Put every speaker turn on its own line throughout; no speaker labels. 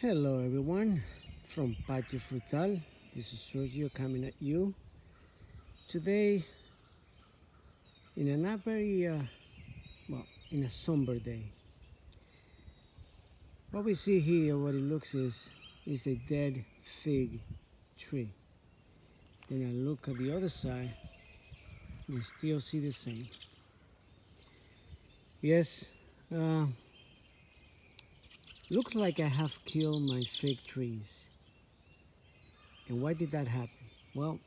Hello everyone from Patio Frutal. This is Sergio coming at you today in a not very in a somber day. What we see here, what it looks is a dead fig tree. Then I look at the other side and still see the same. Yes, looks like I have killed my fig trees. And why did that happen? Well,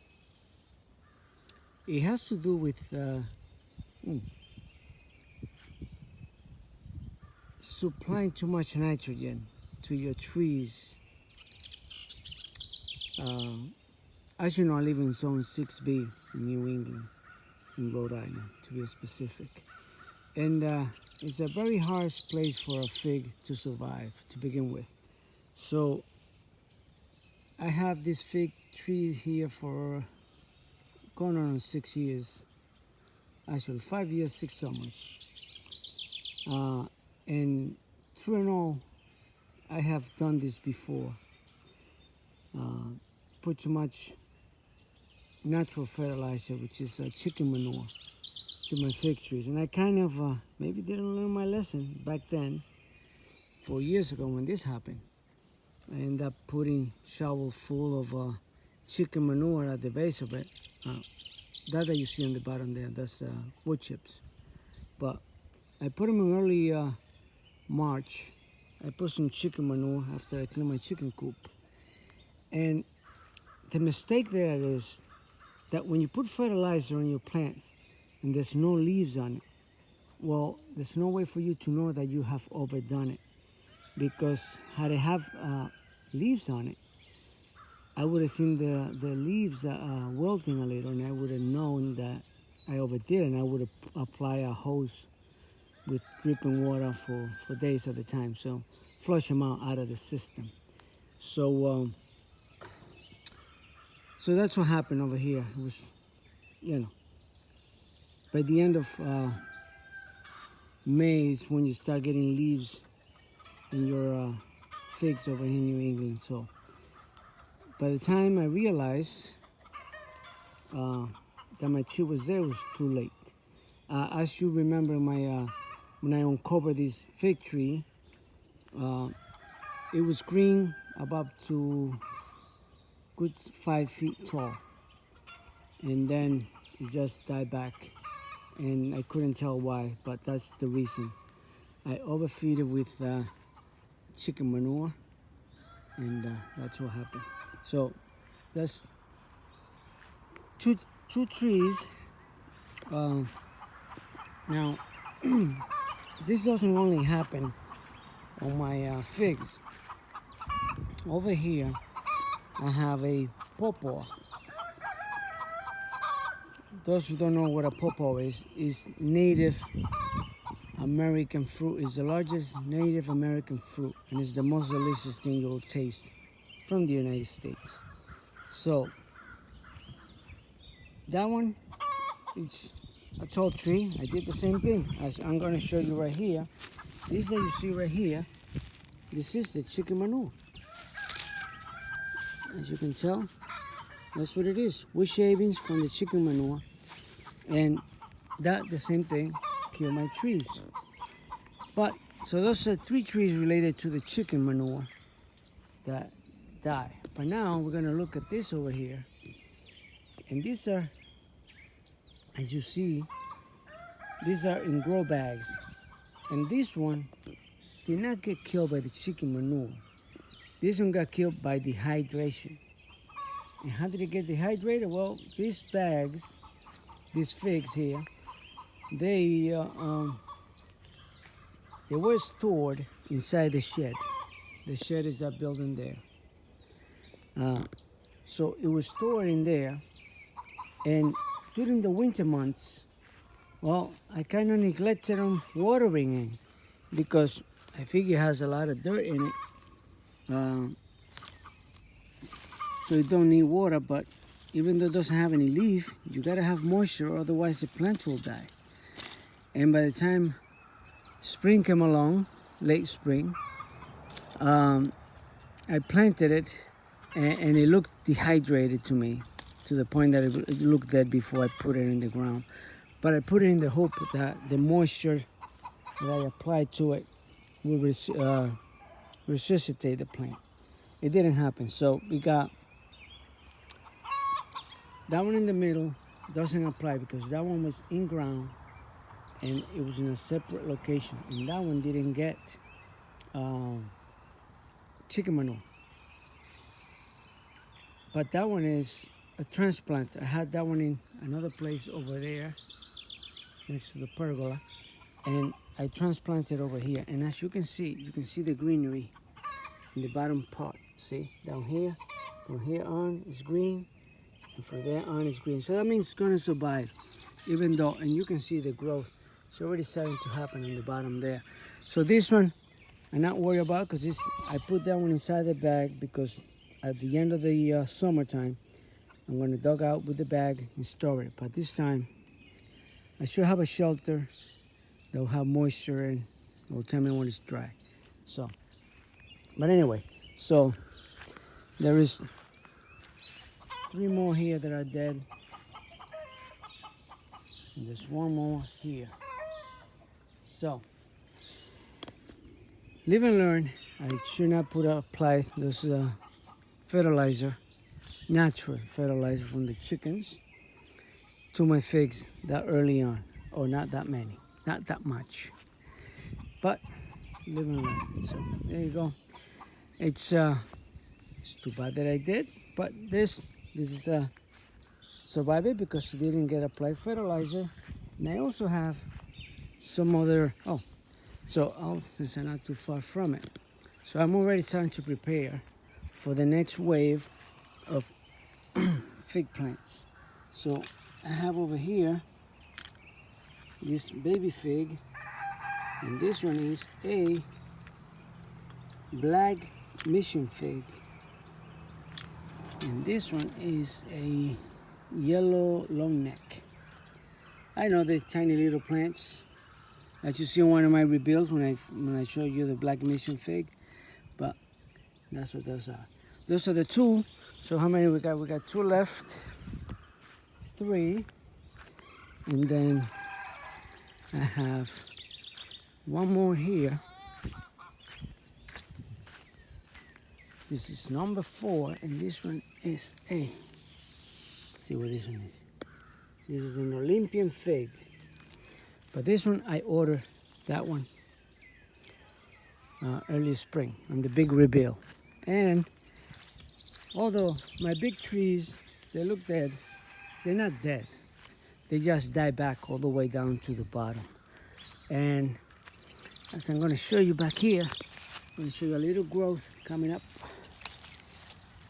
it has to do with supplying too much nitrogen to your trees. As you know, I live in Zone 6B in New England, in Rhode Island, to be specific. And it's a very harsh place for a fig to survive to begin with. So I have this fig tree here for going on 6 years. Actually, 5 years, 6 summers. And through and all, I have done this before. Put too much natural fertilizer, which is chicken manure, to my fig trees. And I kind of maybe didn't learn my lesson back then, 4 years ago when this happened. I ended up putting shovel full of chicken manure at the base of it. That you see on the bottom there, that's wood chips. But I put them in early March. I put some chicken manure after I cleaned my chicken coop. And the mistake there is that when you put fertilizer on your plants and there's no leaves on it, well, there's no way for you to know that you have overdone it. Because had it have leaves on it, I would have seen the leaves wilting a little, and I would have known that I overdid, and I would have applied a hose with dripping water for days at a time, so flush them out of the system. So so that's what happened over here. It was, by the end of May is when you start getting leaves in your figs over here in New England. So by the time I realized that my tree was there, it was too late. As you remember, when I uncovered this fig tree, it was green about to good 5 feet tall, and then it just died back, and I couldn't tell why, but that's the reason. I overfeed it with chicken manure, and that's what happened. So that's two trees. Now this doesn't only happen on my figs. Over here I have a pawpaw. Those who don't know what a pawpaw is Native American fruit. It's the largest Native American fruit, and it's the most delicious thing you'll taste from the United States. So that one, it's a tall tree. I did the same thing as I'm going to show you right here. This that you see right here, this is the chicken manure. As you can tell, that's what it is. Wood shavings from the chicken manure, and that the same thing killed my trees. But so those are 3 trees related to the chicken manure that die. But now we're going to look at this over here, and these are, as you see, these are in grow bags, and this one did not get killed by the chicken manure. This one got killed by dehydration. And how did it get dehydrated? Well, these bags, these figs here, they were stored inside the shed. The shed is that building there. So it was stored in there, and during the winter months, well, I kind of neglected them watering in because I figure it has a lot of dirt in it. So it don't need water, but even though it doesn't have any leaf, you gotta have moisture, otherwise the plant will die. And by the time spring came along, late spring, I planted it, and it looked dehydrated to me, to the point that it looked dead before I put it in the ground. But I put it in the hope that the moisture that I applied to it will resuscitate the plant. It didn't happen. So we got that one in the middle, doesn't apply because that one was in ground and it was in a separate location. And that one didn't get chicken manure. But that one is a transplant. I had that one in another place over there next to the pergola, and I transplanted over here. And as you can see the greenery in the bottom part. See, down here, from here on is green, and from there on is green. So that means it's gonna survive, even though, and you can see the growth. It's already starting to happen on the bottom there. So this one, I'm not worried about because I put that one inside the bag because at the end of the summertime, I'm going to dug out with the bag and store it. But this time, I should have a shelter that will have moisture and it will tell me when it's dry. So, but anyway, so there is 3 more here that are dead. And there's 1 more here. So, live and learn. I should not apply this fertilizer, natural fertilizer from the chickens, to my figs that early on, or not that many, not that much. But live and learn. So there you go. It's too bad that I did, but this is survive it because it didn't get applied fertilizer. And I also have some other since I'm not too far from it, so I'm already starting to prepare for the next wave of fig plants. So I have over here this baby fig, and this one is a black mission fig, and this one is a yellow long neck. I know the tiny little plants that you see in one of my rebuilds when I show you the black mission fig, but that's what those are. Those are the 2. So how many we got? We got 2 left, 3, and then I have 1 more here. This is number 4, and this one is let's see what this one is. This is an Olympian fig, but this one I ordered that one early spring on the big rebuild. And although my big trees, they look dead, they're not dead. They just die back all the way down to the bottom. And as I'm going to show you back here, I'm going to show you a little growth coming up.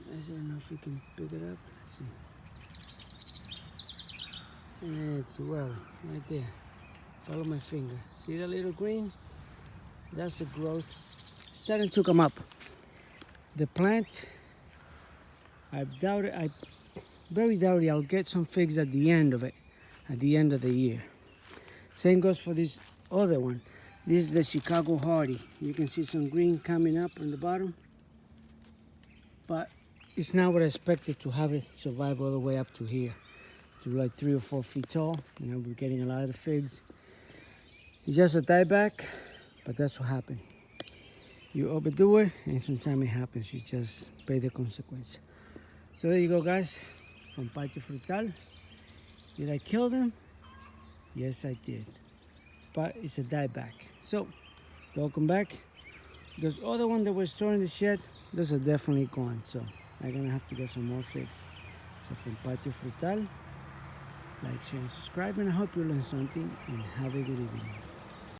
I don't know if you can pick it up. Let's see. It's well right there. Follow my finger. See that little green? That's the growth starting to come up. The plant, I very doubt I'll get some figs at the end of it, at the end of the year. Same goes for this other one. This is the Chicago Hardy. You can see some green coming up on the bottom, but it's not what I expected to have it survive all the way up to here, to like 3 or 4 feet tall. You know, we're getting a lot of figs. It's just a dieback, but that's what happened. You overdo it, and sometimes it happens. You just pay the consequence. So there you go, guys. From Patio Frutal. Did I kill them? Yes, I did. But it's a dieback. So, welcome back. Those other ones that were stored in the shed, those are definitely gone. So, I'm going to have to get some more figs. So, from Patio Frutal, like, share, and subscribe. And I hope you learned something. And have a good evening.